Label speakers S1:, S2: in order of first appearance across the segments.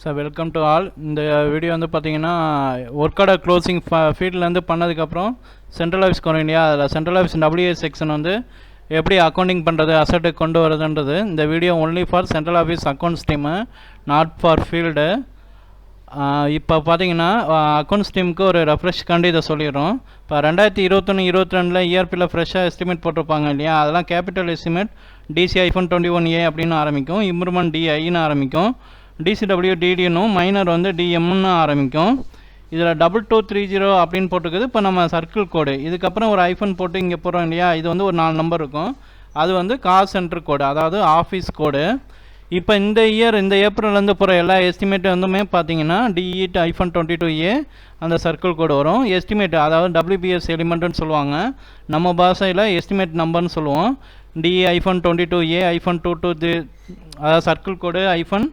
S1: So welcome to all. இந்த video வந்து பார்த்தீங்கன்னா ஒர்க்கோட க்ளோசிங் ஃபீல்ட்லேருந்து பண்ணதுக்கப்புறம் சென்ட்ரல் ஆஃபீஸ் வரும் இல்லையா, அதில் சென்ட்ரல் ஆஃபீஸ் WBS செக்ஷன் வந்து எப்படி அக்கௌண்டிங் பண்ணுறது, அசட்டுக்கு கொண்டு வரதுன்றது இந்த video only for central office accounts team, not for field. இப்போ பார்த்தீங்கன்னா அக்கௌண்ட்ஸ் டீமுக்கு ஒரு ரெஃப்ரெஷ்காண்டி இதை சொல்லிடுறோம். இப்போ 2021-22 இஆர்பியில் ஃப்ரெஷ்ஷாக எஸ்டிமேட் போட்டிருப்பாங்க இல்லையா, அதெல்லாம் கேபிட்டல் எஸ்டிமேட் DC-21A அப்படின்னு ஆரம்பிக்கும், இம்ப்ரூவ்மெண்ட் DIன்னு ஆரம்பிக்கும், DCW DDனும் மைனர் வந்து DMன்னு ஆரம்பிக்கும். இதில் 2230 அப்படின்னு போட்டுருக்குது. இப்போ நம்ம சர்க்கிள் கோடு, இதுக்கப்புறம் ஒரு ஐஃபன் போட்டு இங்கே போகிறோம் இல்லையா, இது வந்து ஒரு 4 நம்பர் இருக்கும். அது வந்து கால் சென்டர் கோடு, அதாவது ஆஃபீஸ் கோடு. இப்போ இந்த ஏப்ரல்லேருந்து போகிற எல்லா எஸ்டிமேட்டு வந்துமே பார்த்தீங்கன்னா DE-22A அந்த சர்க்கிள் கோடு வரும். எஸ்டிமேட் அதாவது WBS எலிமெண்ட்டுன்னு சொல்லுவாங்க, நம்ம பாஷையில் எஸ்டிமேட் நம்பர்னு சொல்லுவோம். DE-22A-22 அதாவது சர்க்கிள் கோடு ஐஃபன்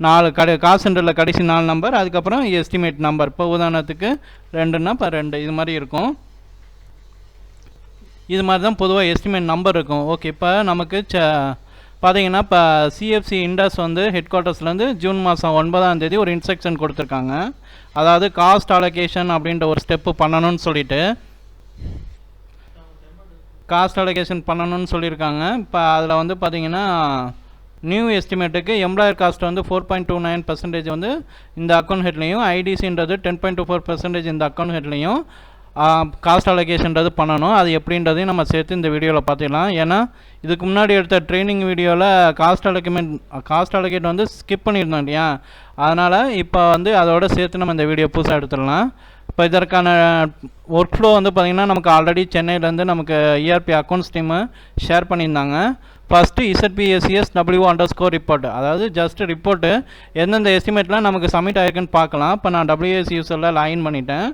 S1: 4 கால் சென்டரில் கடைசி 4 நம்பர், அதுக்கப்புறம் எஸ்டிமேட் நம்பர். இப்போ உதாரணத்துக்கு 2ன்னா இப்போ 2 இது மாதிரி இருக்கும். இது மாதிரி தான் பொதுவாக எஸ்டிமேட் நம்பர் இருக்கும். ஓகே, இப்போ நமக்கு பார்த்தீங்கன்னா இப்போ CFC இண்டஸ் வந்து ஹெட் குவார்ட்டர்ஸ்லேருந்து ஜூன் மாதம் 9ஆம் தேதி ஒரு இன்ஸ்ட்ரக்ஷன் கொடுத்துருக்காங்க. அதாவது காஸ்ட் அலோகேஷன் அப்படின்ற ஒரு ஸ்டெப்பு பண்ணணும்னு சொல்லிட்டு காஸ்ட் அலோகேஷன் பண்ணணும்னு சொல்லியிருக்காங்க. இப்போ அதில் வந்து பார்த்தீங்கன்னா நியூ எஸ்டிமேட்டுக்கு எம்ப்ளாயர் காஸ்ட் வந்து 4.29% வந்து இந்த அக்கௌண்ட் ஹெட்லையும், ஐடிசின்றது 10.24% இந்த அக்கௌண்ட் ஹெட்லையும் காஸ்ட் அலோகேஷன்றது பண்ணணும். அது எப்படின்றதையும் நம்ம சேர்த்து இந்த வீடியோவில் பார்த்துக்கலாம். ஏன்னா இதுக்கு முன்னாடி எடுத்த ட்ரைனிங் வீடியோவில் காஸ்ட் அலோகேட் வந்து ஸ்கிப் பண்ணியிருந்தோம் இல்லையா, அதனால் இப்போ வந்து அதோட சேர்த்து நம்ம இந்த வீடியோ புதுசாக எடுத்துடலாம். இப்போ இதற்கான ஒர்க் ஃப்ளோ வந்து பார்த்திங்கன்னா நமக்கு ஆல்ரெடி சென்னையிலேருந்து நமக்கு ERP அக்கௌண்ட்ஸ் டீமு ஷேர் பண்ணியிருந்தாங்க. ஃபஸ்ட்டு ZBSESW ரிப்போர்ட், அதாவது ஜஸ்ட் ரிப்போர்ட்டு எந்தெந்த எஸ்டிமேட்லாம் நமக்கு சப்மிட் ஆகிருக்குன்னு பார்க்கலாம். இப்போ நான் WBS யூசரில் லாகின் பண்ணிட்டேன்.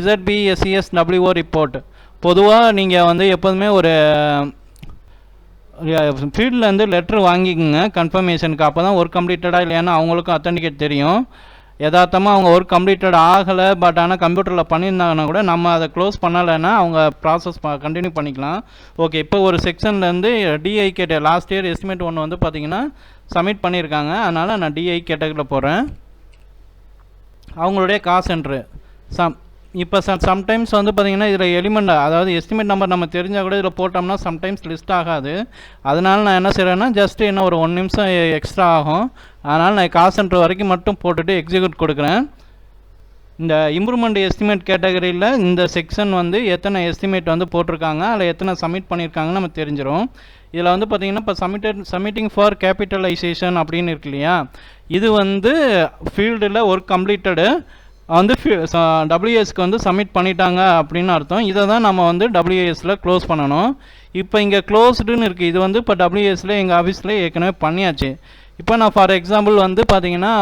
S1: ZBSESW ரிப்போர்ட் பொதுவாக நீங்கள் வந்து எப்போதுமே ஒரு ஃபீல்ட்லேருந்து லெட்ரு வாங்கிக்கோங்க கன்ஃபர்மேஷனுக்கு. அப்போ தான் ஒர்க் கம்ப்ளீட்டடாக இல்லையான்னு அவங்களுக்கும் அத்தன்டிகேட் தெரியும். யதார்த்தமாக அவங்க ஒர்க் கம்ப்ளீட்டட் ஆகலை, பட் ஆனால் கம்ப்யூட்டரில் பண்ணியிருந்தாங்கன்னா கூட நம்ம அதை க்ளோஸ் பண்ணலைன்னா அவங்க ப்ராசஸ் கண்டினியூ பண்ணிக்கலாம். ஓகே, இப்போ ஒரு செக்ஷன்லேருந்து DI கேட்ட லாஸ்ட் இயர் எஸ்டிமேட் ஒன்று வந்து பார்த்திங்கன்னா சப்மிட் பண்ணியிருக்காங்க. அதனால் நான் DI கேட்டகரியில் போகிறேன். அவங்களுடைய காஸ்ட் சென்ட்ரு இப்போ சம்டைம்ஸ் வந்து பார்த்திங்கன்னா இதில் எலிமெண்ட், அதாவது எஸ்டிமேட் நம்பர் நம்ம தெரிஞ்சால் கூட இதில் போட்டோம்னா சம்டைம்ஸ் லிஸ்ட் ஆகாது. அதனால் நான் என்ன செய்கிறேன்னா ஜஸ்ட் என்ன ஒரு 1 நிமிஷம் எக்ஸ்ட்ரா ஆகும். அதனால் நான் காஸ்ட் சென்டர் வரைக்கும் மட்டும் போட்டுட்டு எக்ஸிக்யூட் கொடுக்குறேன். இந்த இம்ப்ரூவ்மெண்ட் எஸ்டிமேட் கேட்டகரியில் இந்த செக்ஷன் வந்து எத்தனை எஸ்டிமேட் வந்து போட்டிருக்காங்க, அதில் எத்தனை சப்மிட் பண்ணியிருக்காங்கன்னு நம்ம தெரிஞ்சிடும். இதில் வந்து பார்த்திங்கன்னா இப்போ சப்மிட்டிங் ஃபார் கேபிட்டலைசேஷன் அப்படின்னு இருக்கு இல்லையா, இது வந்து ஃபீல்டில் ஒர்க் கம்ப்ளீட்டடு வந்து WBSக்கு வந்து சப்மிட் பண்ணிட்டாங்க அப்படின்னு அர்த்தம். இதை தான் நம்ம வந்து WBSல க்ளோஸ் பண்ணணும். இப்போ இங்கே க்ளோஸ்டுன்னு இருக்குது, இது வந்து இப்போ WBSல எங்கள் ஆஃபீஸில் ஏற்கனவே பண்ணியாச்சு. இப்போ நான் ஃபார் எக்ஸாம்பிள் வந்து பார்த்தீங்கன்னா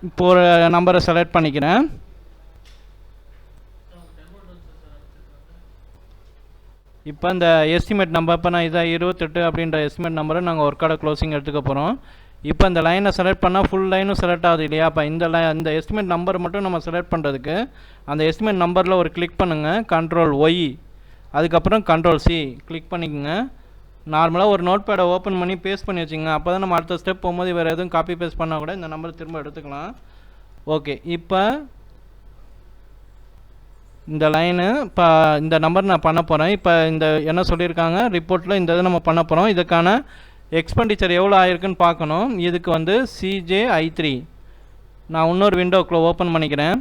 S1: இப்போ ஒரு நம்பரை செலக்ட் பண்ணிக்கிறேன். இப்போ இந்த எஸ்டிமேட் நம்பர் இப்போ நான் இதை 28 அப்படின்ற எஸ்டிமேட் நம்பரை நாங்கள் ஒர்க்கோட க்ளோசிங் எடுத்துக்க போகிறோம். இப்போ இந்த லைனை செலக்ட் பண்ணால் ஃபுல் லைனும் செலக்ட் ஆகுது இல்லையா. அப்போ இந்த எஸ்டிமேட் நம்பர் மட்டும் நம்ம செலக்ட் பண்ணுறதுக்கு அந்த எஸ்டிமேட் நம்பரில் ஒரு கிளிக் பண்ணுங்கள், Ctrl+Y, அதுக்கப்புறம் Ctrl+C கிளிக் பண்ணிக்கோங்க. நார்மலாக ஒரு நோட் பேடை ஓப்பன் பண்ணி பேஸ்ட் பண்ணி வச்சுங்க. அப்போ தான் நம்ம அடுத்த ஸ்டெப் போகும்போது வேறு எதுவும் காப்பி பேஸ்ட் பண்ணால் கூட இந்த நம்பரை திரும்ப எடுத்துக்கலாம். ஓகே, இப்போ இந்த லைனு இப்போ இந்த நம்பர் நான் பண்ண போகிறேன். இப்போ இந்த என்ன சொல்லியிருக்காங்க ரிப்போர்ட்டில் இந்த இதை நம்ம பண்ண போகிறோம். இதுக்கான எக்ஸ்பெண்டிச்சர் எவ்வளோ ஆயிருக்குன்னு பார்க்கணும். இதுக்கு வந்து CJI3 நான் இன்னொரு விண்டோக்குள்ளே ஓப்பன் பண்ணிக்கிறேன்.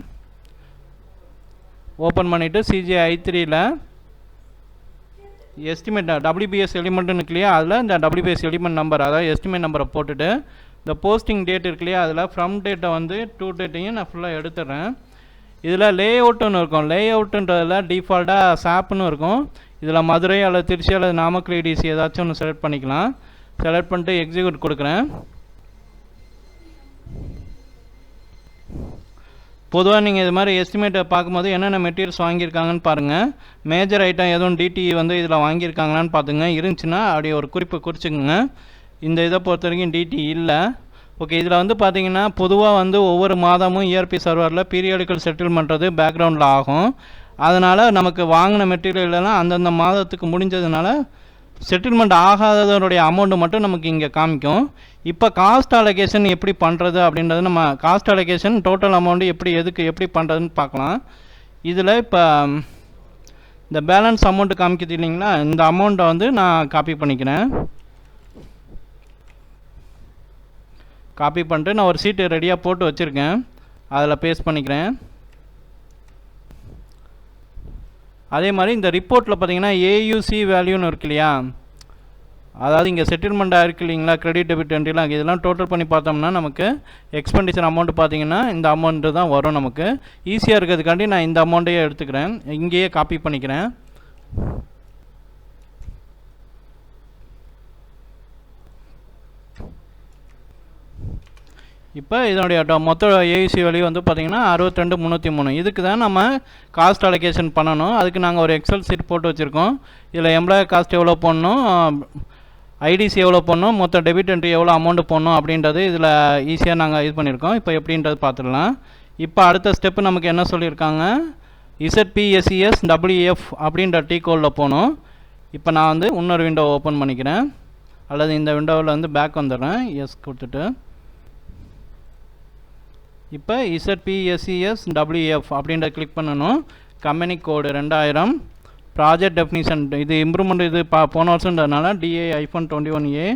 S1: ஓப்பன் பண்ணிவிட்டு CJI3ல் எஸ்டிமேட் WBS எலிமெண்ட்டுன்னு இருக்கு இல்லையா, அதில் இந்த WBS எலிமெண்ட் நம்பர், அதாவது எஸ்டிமேட் நம்பரை போட்டுட்டு இந்த போஸ்டிங் டேட் இருக்கு இல்லையா, அதில் ஃப்ரம் டேட்டை வந்து டு டேட்டையும் நான் ஃபுல்லாக எடுத்துடுறேன். இதில் லே அவுட்டுன்னு இருக்கும், லே அவுட்டுன்றதில் டிஃபால்ட்டாக SAPன்னு இருக்கும். இதில் மதுரை அல்லது திருச்சி அல்லது நாமக்கல் EDC ஏதாச்சும் ஒன்று செலக்ட் பண்ணிக்கலாம். செலக்ட் பண்ணிட்டு எக்ஸிக்யூட் கொடுக்குறேன். பொதுவாக நீங்கள் இது மாதிரி எஸ்டிமேட்டை பார்க்கும்போது என்னென்ன மெட்டீரியல்ஸ் வாங்கியிருக்காங்கன்னு பாருங்கள். மேஜர் ஐட்டம் எதுவும் DTE வந்து இதில் வாங்கியிருக்காங்களான்னு பார்த்துங்க. இருந்துச்சுன்னா அப்படியே ஒரு குறிச்சுக்குங்க. இந்த இதை பொறுத்த வரைக்கும் DTE இல்லை. ஓகே, இதில் வந்து பார்த்தீங்கன்னா பொதுவாக வந்து ஒவ்வொரு மாதமும் ERP சர்வரில் பீரியாடிக்கல் செட்டில்மெண்ட்றது பேக்ரவுண்டில் ஆகும். அதனால் நமக்கு வாங்கின மெட்டீரியல் எல்லாம் அந்தந்த மாதத்துக்கு முடிஞ்சதுனால செட்டில்மெண்ட் ஆகாததனுடைய அமௌண்ட்டு மட்டும் நமக்கு இங்கே காமிக்கும். இப்போ காஸ்ட் அலோகேஷன் எப்படி பண்ணுறது அப்படின்றது, நம்ம காஸ்ட் அலோகேஷன் டோட்டல் அமௌண்ட்டு எப்படி பண்ணுறதுன்னு பார்க்கலாம். இதில் இப்போ இந்த பேலன்ஸ் அமௌண்ட்டு காமிக்குது இல்லைங்களா, இந்த அமௌண்ட்டை வந்து நான் காப்பி பண்ணிக்கிறேன். காப்பி பண்ணிட்டு நான் ஒரு சீட்டு ரெடியாக போட்டு வச்சுருக்கேன், அதில் பேஸ்ட் பண்ணிக்கிறேன். அதே மாதிரி இந்த ரிப்போர்ட்டில் பார்த்தீங்கன்னா ஏயுசி வேல்யூன்னு இருக்கு இல்லையா, அதாவது இங்கே செட்டில்மெண்ட்டாக இருக்குது இல்லைங்களா, கிரெடிட் டெபிட் என்ட்ரிலாம் இதெல்லாம் டோட்டல் பண்ணி பார்த்தோம்னா நமக்கு எக்ஸ்பெண்டிச்சர் அமௌண்ட்டு பார்த்தீங்கன்னா இந்த அமௌண்ட்டு தான் வரும். நமக்கு ஈஸியாக இருக்கிறதுக்காண்டி நான் இந்த அமௌண்ட்டையே எடுத்துக்கிறேன், இங்கேயே காப்பி பண்ணிக்கிறேன். இப்போ இதனுடைய மொத்த ஏயுசி வேல்யூ வந்து பார்த்திங்கன்னா 62,303. இதுக்கு தான் நம்ம காஸ்ட் அலோகேஷன் பண்ணணும். அதுக்கு நாங்கள் ஒரு எக்ஸல் சீட் போட்டு வச்சுருக்கோம். இதில் எம்ப்ளாயர் காஸ்ட் எவ்வளோ போடணும், ஐடிசி எவ்வளோ போடணும், மொத்த டெபிட் என்ட்ரி எவ்வளோ அமௌண்ட்டு போடணும் அப்படின்றது இதில் ஈஸியாக நாங்கள் இது பண்ணியிருக்கோம். இப்போ எப்படின்றது பார்த்துடலாம். இப்போ அடுத்த ஸ்டெப்பு நமக்கு என்ன சொல்லியிருக்காங்க, ZPSES WF அப்படின்ற டீ கோடில் போகணும். இப்போ நான் வந்து இன்னொரு விண்டோ ஓப்பன் பண்ணிக்கிறேன், அல்லது இந்த விண்டோவில் வந்து பேக் வந்துடுறேன், எஸ் கொடுத்துட்டு. இப்போ ZPSES WF அப்படின்ற கிளிக் பண்ணணும். கம்பெனி கோடு 2000, ப்ராஜெக்ட் டெஃபினிஷன் இது இம்ப்ரூவ்மெண்ட், இது போன வருஷன்றதுனால DA-21A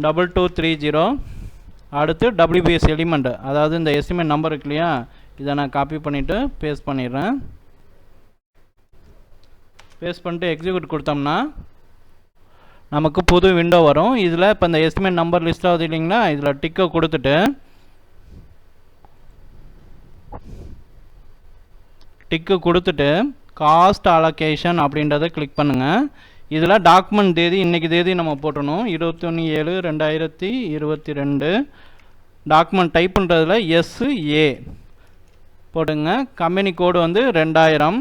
S1: 2230. அடுத்து WBS எலிமெண்ட், அதாவது இந்த எஸ்டிமேட் நம்பர் இருக்கு இல்லையா, இதை நான் காப்பி பண்ணிவிட்டு பேஸ்ட் பண்ணிடுறேன். பேஸ்ட் பண்ணிட்டு எக்ஸிக்யூட் கொடுத்தோம்னா நமக்கு புது விண்டோ வரும். இதில் இப்போ இந்த எஸ்டிமேட் நம்பர் லிஸ்ட் ஆகுது இல்லைங்களா, இதில் டிக்கை கொடுத்துட்டு காஸ்ட் அலோகேஷன் அப்படின்றத கிளிக் பண்ணுங்கள். இதில் டாக்குமெண்ட் தேதி இன்றைக்கி தேதி நம்ம போட்டணும், 21/7/2022. டாக்குமெண்ட் டைப் பண்ணுறதுல SA போடுங்க. கம்பெனி கோடு வந்து 2000,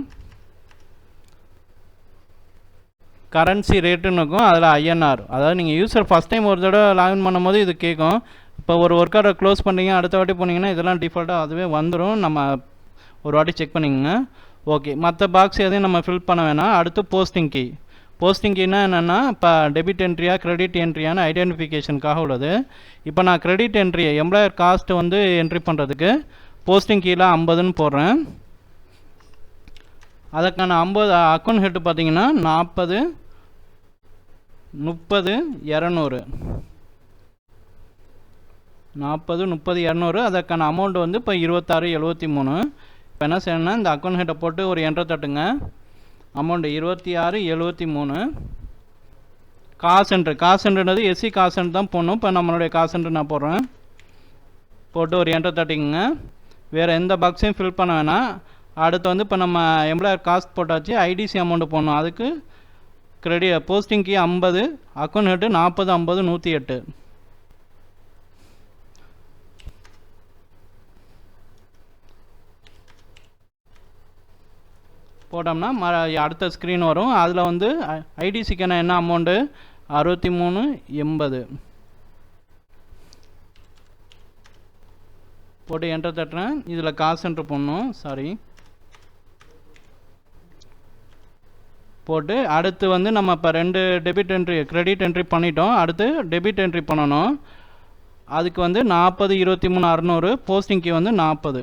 S1: கரன்சி ரேட்டுன்னு இருக்கும், அதில் INR. அதாவது நீங்கள் யூசர் ஃபஸ்ட் டைம் ஒரு தடவை லாகின் பண்ணும்போது இது கேட்கும். இப்போ ஒரு ஒர்க் ஆர்டர் க்ளோஸ் பண்ணுறீங்க, அடுத்த வாட்டி போனீங்கன்னா இதெல்லாம் டிஃபால்ட்டாக அதுவே வந்துடும். நம்ம ஒரு வாட்டி செக் பண்ணிக்கோங்க. ஓகே, மற்ற பாக்ஸ் எதையும் நம்ம ஃபில் பண்ண வேணாம். அடுத்து போஸ்டிங் கீனா என்னென்னா, இப்போ டெபிட் என்ட்ரியா கிரெடிட் என்ட்ரியான ஐடென்டிஃபிகேஷனுக்காக உள்ளது. இப்போ நான் கிரெடிட் என்ட்ரி எம்ப்ளாயர் காஸ்ட்டு வந்து என்ட்ரி பண்ணுறதுக்கு போஸ்டிங் கீழே 50ன்னு போடுறேன். அதுக்கான 50 அக்கௌண்ட் ஹெட்டு பார்த்தீங்கன்னா 40 30 200 40 30 200. அதற்கான அமௌண்ட் வந்து இப்போ 2673. இப்போ என்ன செய்யணும்னா இந்த அக்கௌண்ட் ஹெட்டை போட்டு ஒரு என்ட்ரு தட்டுங்க. அமௌண்ட் 2673. காசென்ட்ன்றது எஸ்சி காசென்ட் தான் போடணும். இப்போ நம்மளுடைய காசென்ட் நான் போடுறேன், போட்டு ஒரு என்ட்ரு தட்டிங்க. வேறு எந்த பாக்ஸையும் ஃபில் பண்ண வேணாம். அடுத்து வந்து இப்போ நம்ம எம்ப்ளாயர் காஸ்ட் போட்டாச்சு, ஐடிசி அமௌண்ட்டு போடணும். அதுக்கு போஸ்டிங் கீ 50, அக்கௌண்ட் ஹெட்டு 40 50 108. போட்டோம்னா அடுத்த ஸ்க்ரீன் வரும். அதில் வந்து ஐடிசிக்கான என்ன அமௌண்ட்டு 6380 போட்டு என்டர் தட்டுறேன். இதில் காசு என்ட்ரு பண்ணணும், சாரி போட்டு அடுத்து வந்து நம்ம இப்போ 2 டெபிட் என்ட்ரி கிரெடிட் என்ட்ரி பண்ணிட்டோம். அடுத்து டெபிட் என்ட்ரி பண்ணணும். அதுக்கு வந்து 40 23 600, போஸ்டிங் கீ வந்து 40.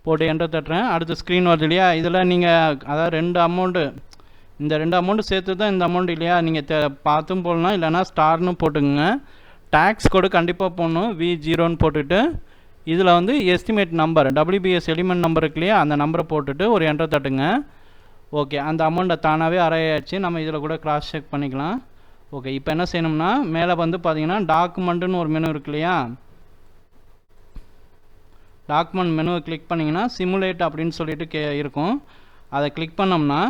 S1: போட்டு என்டர் தட்டுறேன். அடுத்து ஸ்க்ரீன் வருது இல்லையா, இதில் நீங்கள் அதாவது 2 அமௌண்ட்டு, இந்த 2 அமௌண்ட்டு சேர்த்து தான் இந்த அமௌண்ட் இல்லையா, நீங்கள் பார்த்தும் போடலாம், இல்லைனா ஸ்டார்னு போட்டுங்க. டேக்ஸ் கோடு கண்டிப்பாக போடணும், V0ன்னு போட்டுட்டு இதில் வந்து estimate number WBS element number இருக்கு இல்லையா, அந்த நம்பரை போட்டுட்டு ஒரு என்டர் தட்டுங்க. ஓகே, அந்த அமௌண்ட்டை தானாகவே அரையாச்சு. நம்ம இதில் கூட கிராஸ் செக் பண்ணிக்கலாம். ஓகே, இப்போ என்ன செய்யணும்னா மேலே வந்து பார்த்தீங்கன்னா டாக்குமெண்ட்டுன்னு ஒரு மெனு இருக்கு இல்லையா, டாக்குமெண்ட் மெனுவை கிளிக் பண்ணிங்கன்னா சிமுலேட் அப்படின்னு சொல்லிட்டு இருக்கும். அதை கிளிக் பண்ணோம்னா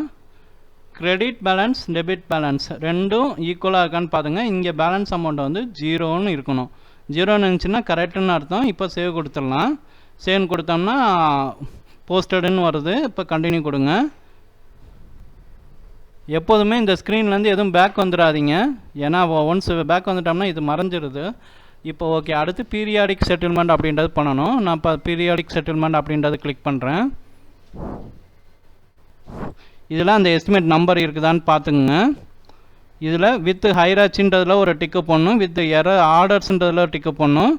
S1: கிரெடிட் பேலன்ஸ் டெபிட் பேலன்ஸ் ரெண்டும் ஈக்குவலாக இருக்கான்னு பாருங்க. இங்கே பேலன்ஸ் அமௌண்ட் வந்து 0ன்னு இருக்கணும். 0ன்னு இருந்துச்சுன்னா கரெக்டுன்னு அர்த்தம். இப்போ சேவ் கொடுத்துடலாம். சேவ் கொடுத்தோம்னா போஸ்டடுன்னு வருது. இப்போ கண்டினியூ கொடுங்க. எப்போதுமே இந்த ஸ்க்ரீன்லேருந்து எதுவும் பேக் வந்துடாதீங்க, ஏன்னா ஒன்ஸ் பேக் வந்துட்டோம்னா இது மறைஞ்சிருது. இப்போ ஓகே, அடுத்து பீரியாடிக் செட்டில்மெண்ட் அப்படின்றது பண்ணணும். நான் இப்போ பீரியாடிக் செட்டில்மெண்ட் அப்படின்றது கிளிக் பண்ணுறேன். இதில் அந்த எஸ்டிமேட் நம்பர் இருக்குதான்னு பார்த்துங்க. இதில் வித் ஹைராச்சின்றதில் ஒரு டிக்கு போடணும், வித் ஆர்டர்ஸ்ன்றதில் ஒரு டிக்கு போடணும்.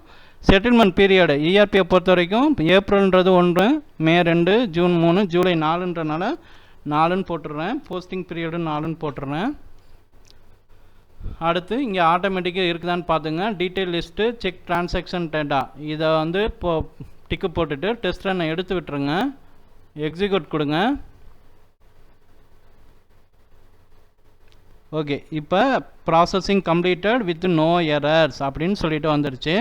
S1: செட்டில்மெண்ட் பீரியடு இஆர்பியை பொறுத்த வரைக்கும் ஏப்ரல்ன்றது 1, மே 2, ஜூன் 3, ஜூலை 4ன்றனால 4ன்னு போட்டுடுறேன். போஸ்டிங் பீரியடு 4ன்னு போட்டுடுறேன். அடுத்து இங்கே ஆட்டோமேட்டிக்காக இருக்குதான்னு பார்த்துங்க. Detail list check transaction data இதை வந்து இப்போ டிக்கு போட்டுட்டு டெஸ்ட் ரன்னை எடுத்து விட்டுருங்க. எக்ஸிக்யூட் கொடுங்க. ஓகே, இப்போ processing completed with no errors அப்படின்னு சொல்லிட்டு வந்துடுச்சு.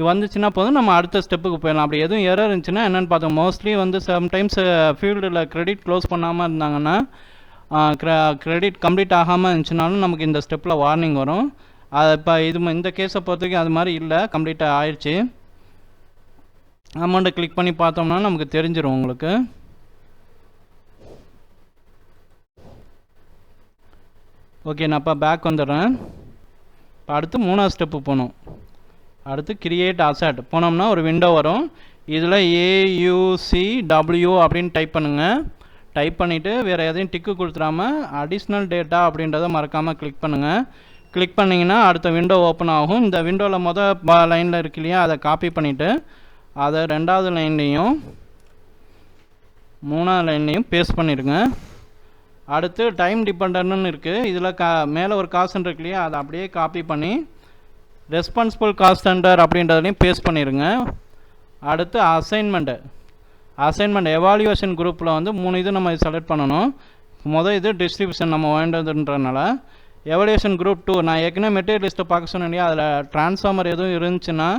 S1: வந்துச்சுன்னா போதும், நம்ம அடுத்த ஸ்டெப்புக்கு போயிடலாம். அப்படி எதுவும் எரர் இருந்துச்சுன்னா என்னென்னு பார்த்தோம். மோஸ்ட்லி வந்து சம்டைம்ஸ் ஃபீல்டில் கிரெடிட் க்ளோஸ் பண்ணாமல் இருந்தாங்கன்னா, கிரெடிட் கம்ப்ளீட் ஆகாமல் இருந்துச்சுனாலும் நமக்கு இந்த ஸ்டெப்பில் வார்னிங் வரும். அது இப்போ இந்த கேஸை பொறுத்த வரைக்கும் அது மாதிரி இல்லை, கம்ப்ளீட்டாக ஆயிடுச்சு. அமௌண்ட்டை கிளிக் பண்ணி பார்த்தோம்னா நமக்கு தெரிஞ்சிடும் உங்களுக்கு. ஓகே, நான் இப்போ பேக் வந்துடுறேன். இப்போ அடுத்து 3வது ஸ்டெப்பு போகணும். அடுத்து கிரியேட் அசட் போனோம்னா ஒரு விண்டோ வரும். இதில் AUCW அப்படின்னு டைப் பண்ணுங்கள். டைப் பண்ணிவிட்டு வேறு எதையும் டிக்கு கொடுத்துடாம அடிஷ்னல் டேட்டா அப்படின்றத மறக்காமல் கிளிக் பண்ணுங்கள். கிளிக் பண்ணிங்கன்னா அடுத்த விண்டோ ஓப்பன் ஆகும். இந்த விண்டோவில் மொதல் லைனில் இருக்கு இல்லையா, அதை காப்பி பண்ணிவிட்டு அதை 2வது லைன்லேயும் 3வது லைன்லேயும் பேஸ்ட் பண்ணிடுங்க. அடுத்து டைம் டிபெண்டன்ட்னு இருக்குது. இதில் மேலே ஒரு காஸ்ட் சென்டர் இருக்கு இல்லையா, அதை அப்படியே காப்பி பண்ணி ரெஸ்பான்சிபிள் காஸ்ட் சென்டர் அப்படின்றதுலையும் பேஸ்ட் பண்ணிடுங்க. அடுத்து அசைன்மெண்ட் எவாலுவேஷன் குரூப்பில் வந்து 3 இது நம்ம செலக்ட் பண்ணணும். இது டிஸ்ட்ரிபியூஷன் நம்ம வேண்டதுன்றனால எவாலுவேஷன் குரூப் 2 நான் ஏற்கனவே மெட்டீரியல் லிஸ்ட்டை பார்க்க சொன்னேன் இல்லையா, அதில் டிரான்ஸ்ஃபார்மர் எதுவும் இருந்துச்சுன்னா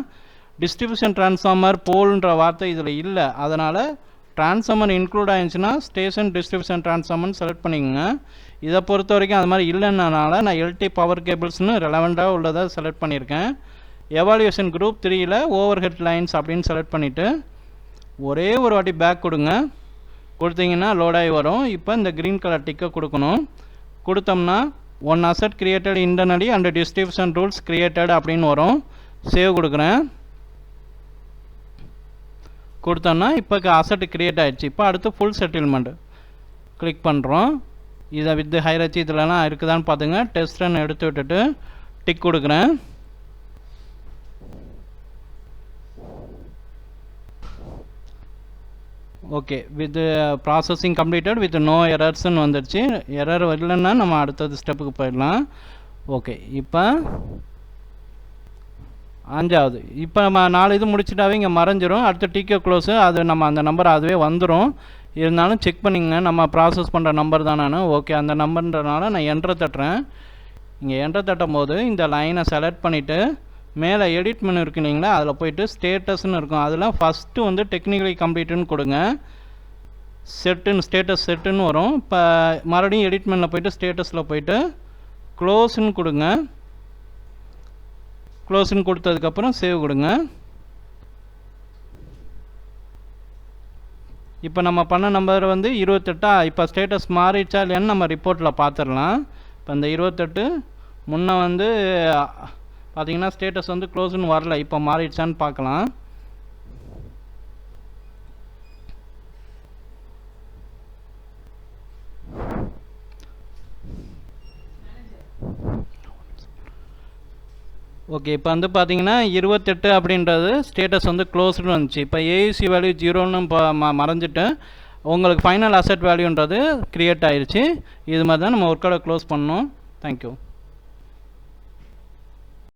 S1: டிஸ்ட்ரிபியூஷன் டிரான்ஸ்ஃபார்மர் போல்ன்ற வார்த்தை இதில் இல்லை. அதனால் டிரான்ஸ்ஃபார்மர் இன்க்ளூட் ஆகிடுச்சுன்னா ஸ்டேஷன் டிஸ்ட்ரிபியூஷன் டிரான்ஸ்ஃபார்மர்னு செலக்ட் பண்ணிக்கோங்க. இதை பொறுத்த வரைக்கும் அது மாதிரி இல்லைன்னால நான் எல்டி பவர் கேபிள்ஸ்னு ரெலவெண்ட்டாக உள்ளதை செலக்ட் பண்ணியிருக்கேன். எவாலுவேஷன் குரூப் 3ல் ஓவர் ஹெட் லைன்ஸ் அப்படின்னு செலக்ட் பண்ணிவிட்டு ஒரே ஒரு வாட்டி பேக் கொடுங்க. கொடுத்தீங்கன்னா லோடாகி வரும். இப்போ இந்த க்ரீன் கலர் டிக்கை கொடுக்கணும். கொடுத்தோம்னா one asset created internally and distribution rules created அப்படின்னு வரும். சேவ் கொடுக்குறேன். கொடுத்தோம்னா இப்போ அசட் கிரியேட் ஆகிடுச்சு. இப்போ அடுத்து ஃபுல் செட்டில்மெண்ட் கிளிக் பண்ணுறோம். இதை வித் ஹைராச்சி இதெல்லாம் இருக்குதான்னு பார்த்துங்க. டெஸ்ட் ரன் எடுத்து விட்டுட்டு டிக் கொடுக்குறேன். Okay, with processing completed with no எரர்ஸ்ன்னு வந்துடுச்சு. எரர் இல்லைன்னா நம்ம அடுத்தது ஸ்டெப்புக்கு போயிடலாம். ஓகே, இப்போ 5வது. இப்போ நம்ம 4 இது முடிச்சுட்டாவே இங்கே மறைஞ்சிரும். அடுத்து டிகே க்ளோஸு அது நம்ம அந்த நம்பர் அதுவே வந்துடும். இருந்தாலும் செக் பண்ணிங்க, நம்ம ப்ராசஸ் பண்ணுற நம்பர் தான் நான். ஓகே, அந்த நம்பர்ன்றனால நான் என்ட்ரு தட்டுறேன். இங்கே என்ட்ரு தட்டும் போது இந்த லைனை செலக்ட் பண்ணிவிட்டு மேலே எடிட் மெனு இருக்கு இல்லைங்களா, அதில் போய்ட்டு ஸ்டேட்டஸ்ன்னு இருக்கும். அதில் ஃபஸ்ட்டு வந்து டெக்னிக்கலி கம்ப்ளீட்டுன்னு கொடுங்க. ஸ்டேட்டஸ் செட்டுன்னு வரும். இப்போ மறுபடியும் எடிட் மெனுவில் போய்ட்டு ஸ்டேட்டஸில் போய்ட்டு க்ளோஸ்ன்னு கொடுங்க. க்ளோஸ்ன்னு கொடுத்ததுக்கப்புறம் சேவ் கொடுங்க. இப்போ நம்ம பண்ண நம்பர் வந்து 28. இப்போ ஸ்டேட்டஸ் மாறிடுச்சா இல்லையான்னு நம்ம ரிப்போர்ட்டில் பார்த்துடலாம். இப்போ இந்த 28 முன்னே வந்து பார்த்தீங்கன்னா ஸ்டேட்டஸ் வந்து க்ளோஸ்ன்னு வரல. இப்போ மாறிடுச்சான்னு பார்க்கலாம். ஓகே, இப்போ வந்து பார்த்தீங்கன்னா 28 அப்படின்றது ஸ்டேட்டஸ் வந்து க்ளோஸ்டுன்னு வந்துச்சு. இப்போ ஏயுசி வேல்யூ 0ன்னு மறைஞ்சிட்டு உங்களுக்கு ஃபைனல் அசெட் வேல்யூன்றது க்ரியேட் ஆயிடுச்சு. இது மாதிரி தான் நம்ம ஒர்க்கோட க்ளோஸ் பண்ணணும். தேங்க்யூ.